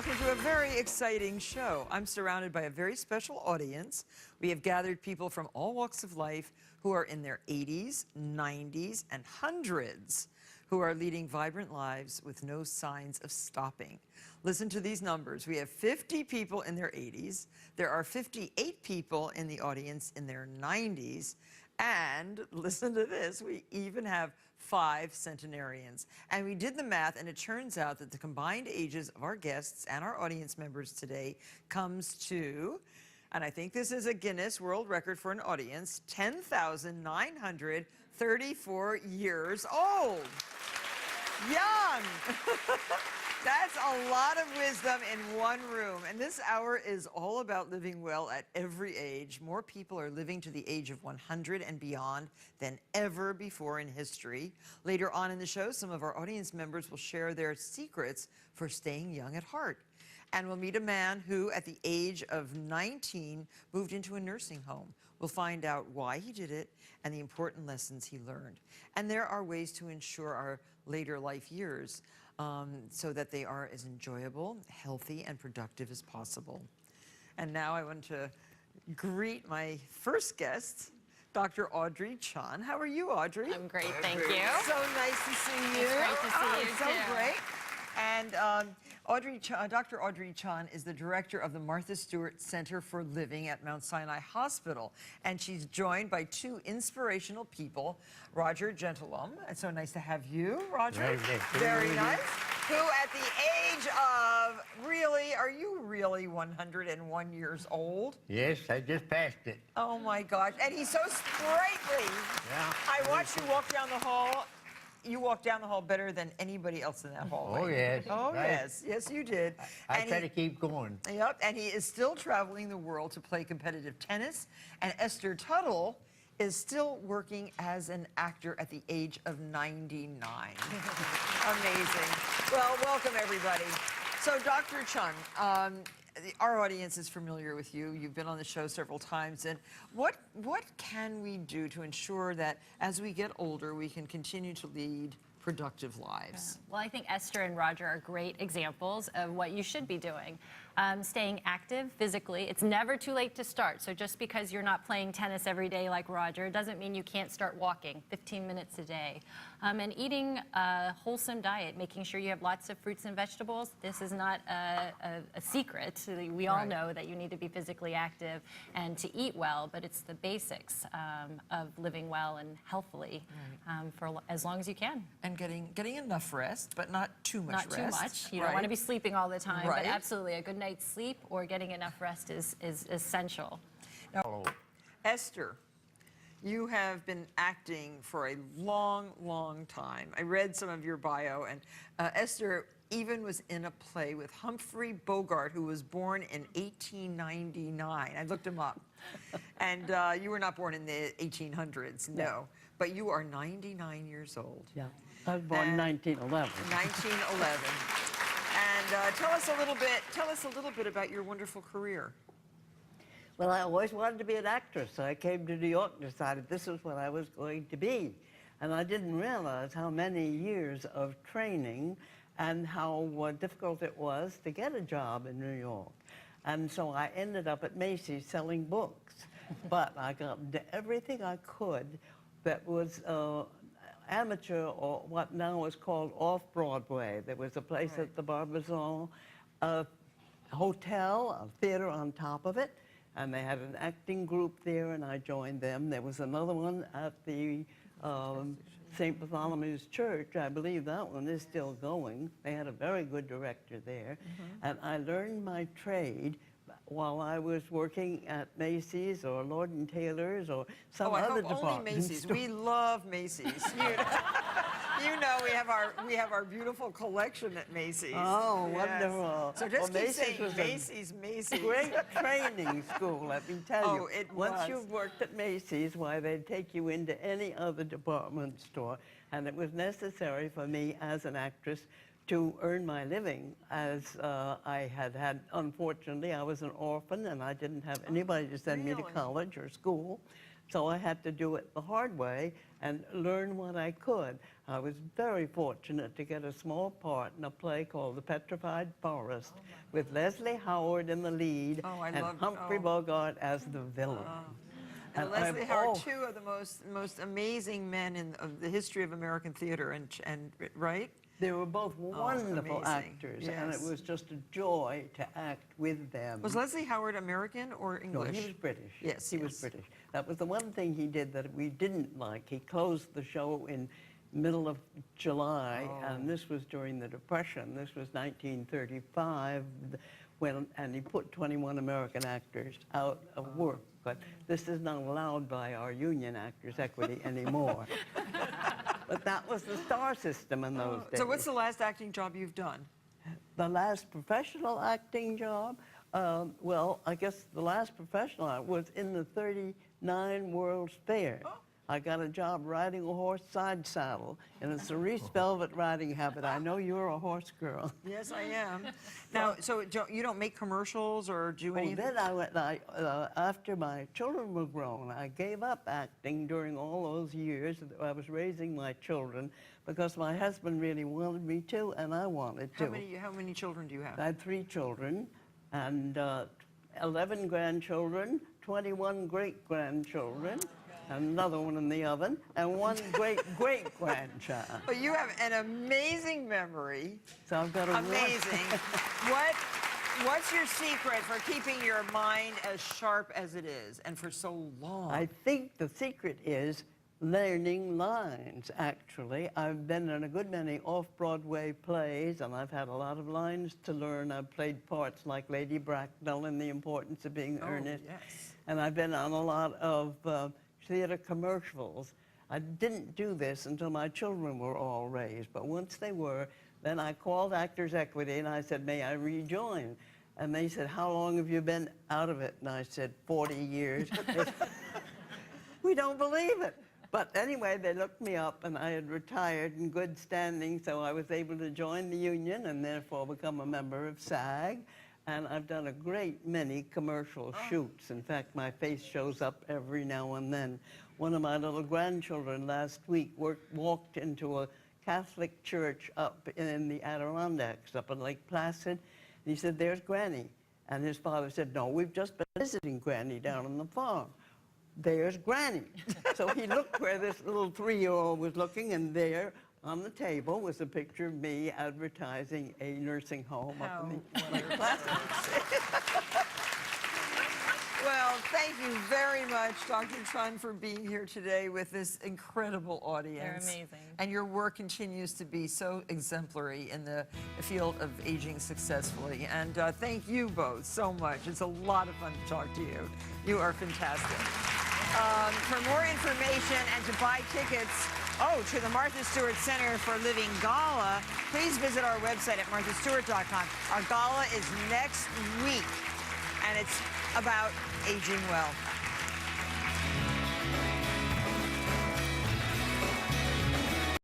welcome to a very exciting show. I'm surrounded by a very special audience. We have gathered people from all walks of life who are in their 80s, 90s, and hundreds, who are leading vibrant lives with no signs of stopping. Listen to these numbers. We have 50 people in their 80s. There are 58 people in the audience in their 90s. And listen to this, we even have 5 centenarians. And we did the math, and it turns out that the combined ages of our guests and our audience members today comes to, and I think this is a Guinness World Record for an audience, 10,934 years old. Young. That's a lot of wisdom in one room. And this hour is all about living well at every age. More people are living to the age of 100 and beyond than ever before in history. Later on in the show, some of our audience members will share their secrets for staying young at heart. And we'll meet a man who, at the age of 19, moved into a nursing home. We'll find out why he did it and the important lessons he learned. And there are ways to ensure our later life years so that they are as enjoyable, healthy, and productive as possible. And now I want to greet my first guest, Dr. Audrey Chun. How are you, Audrey? I'm great, thank you. So nice to see you. It's great to see you, so too. great. And Dr. Audrey Chun is the director of the Martha Stewart Center for Living at Mount Sinai Hospital. And she's joined by 2 inspirational people, Roger Gentilum. It's so nice to have you, Roger. Very nice. Who at the age of, really, are you really 101 years old? Yes, I just passed it. Oh my gosh, and he's so sprightly. Yeah. I watched you walk down the hall. You walked down the hall better than anybody else in that hallway. Oh, yes. Oh, Right. yes. Yes, you did. I try to keep going. Yep, and he is still traveling the world to play competitive tennis. And Esther Tuttle is still working as an actor at the age of 99. Amazing. Well, welcome, everybody. So, Dr. Chun, our audience is familiar with you. You've been on the show several times. And what can we do to ensure that as we get older, we can continue to lead productive lives? Well, I think Esther and Roger are great examples of what you should be doing. Staying active physically. It's never too late to start. So just because you're not playing tennis every day like Roger doesn't mean you can't start walking 15 minutes a day. And eating a wholesome diet, making sure you have lots of fruits and vegetables. This is not a secret. We all know that you need to be physically active and to eat well, but it's the basics of living well and healthily for as long as you can. And getting enough rest, but not too much rest. Not too much. You don't want to be sleeping all the time, but absolutely a good night's sleep or getting enough rest is essential. Now, Esther, you have been acting for a long, long time. I read some of your bio, and Esther even was in a play with Humphrey Bogart, who was born in 1899. I looked him up. And you were not born in the 1800s, no. But you are 99 years old. Yeah, I was born in 1911. 1911. And tell us a little bit about your wonderful career. Well, I always wanted to be an actress, so I came to New York and decided this was what I was going to be. And I didn't realize how many years of training and how difficult it was to get a job in New York. And so I ended up at Macy's selling books. But I got into everything I could that was amateur, or what now is called off-Broadway. There was a place at the Barbizon, a hotel, a theater on top of it, and they had an acting group there, and I joined them. There was another one at the St. Bartholomew's Church. I believe that one is still going. They had a very good director there. And I learned my trade while I was working at Macy's or Lord & Taylor's or some other department. Only Macy's. We love Macy's. You know we have our beautiful collection at Macy's. Oh, wonderful. So just keep saying Macy's. Macy's. Great training school, let me tell you. It Once was. you've worked at Macy's, why, they'd take you into any other department store. And it was necessary for me as an actress to earn my living, as I had, unfortunately, I was an orphan and I didn't have anybody to send me to college or school. So I had to do it the hard way and learn what I could. I was very fortunate to get a small part in a play called The Petrified Forest with Leslie Howard in the lead and Humphrey Bogart as the villain. And Leslie Howard, two of the most amazing men in the history of American theater, and right? They were both wonderful actors, and it Yes. was just a joy to act with them. Was Leslie Howard American or English? No, he was British. Yes, he was British. That was the one thing he did that we didn't like. He closed the show in middle of July, and this was during the Depression. This was 1935, and he put 21 American actors out of work. But this is not allowed by our union Actors Equity anymore. But that was the star system in those days. So what's the last acting job you've done? The last professional acting job? Well, I guess the last professional was in the 39 World's Fair. I got a job riding a horse side saddle in a cerise velvet riding habit. I know you're a horse girl. Yes, I am. Now, so you don't make commercials or do anything? Then I went, after my children were grown, I gave up acting during all those years. I was raising my children because my husband really wanted me to, and I wanted to. How many children do you have? I had 3 children and 11 grandchildren, 21 great-grandchildren, another one in the oven, and 1 great-great-grandchild. But you have an amazing memory. So I've got a Amazing. What's your secret for keeping your mind as sharp as it is and for so long? I think the secret is learning lines, actually. I've been in a good many off-Broadway plays, and I've had a lot of lines to learn. I've played parts like Lady Bracknell in The Importance of Being Earnest. Yes. And I've been on a lot of theater commercials. I didn't do this until my children were all raised, but once they were, then I called Actors Equity and I said, may I rejoin? And they said, how long have you been out of it? And I said, 40 years. We don't believe it. But anyway, they looked me up and I had retired in good standing, so I was able to join the union and therefore become a member of SAG. And I've done a great many commercial shoots. In fact, my face shows up every now and then. One of my little grandchildren last week walked into a Catholic church up in the Adirondacks, up in Lake Placid. And he said, there's Granny. And his father said, no, we've just been visiting Granny down on the farm. There's Granny. So he looked where this little 3-year-old was looking, and there on the table was a picture of me advertising a nursing home up in the Lake Placid. Well, thank you very much, Dr. Chun, for being here today with this incredible audience. They're amazing. And your work continues to be so exemplary in the field of aging successfully. And thank you both so much. It's a lot of fun to talk to you. You are fantastic. For more information and to buy tickets to the Martha Stewart Center for Living Gala, please visit our website at marthastewart.com. Our gala is next week, and it's about aging well.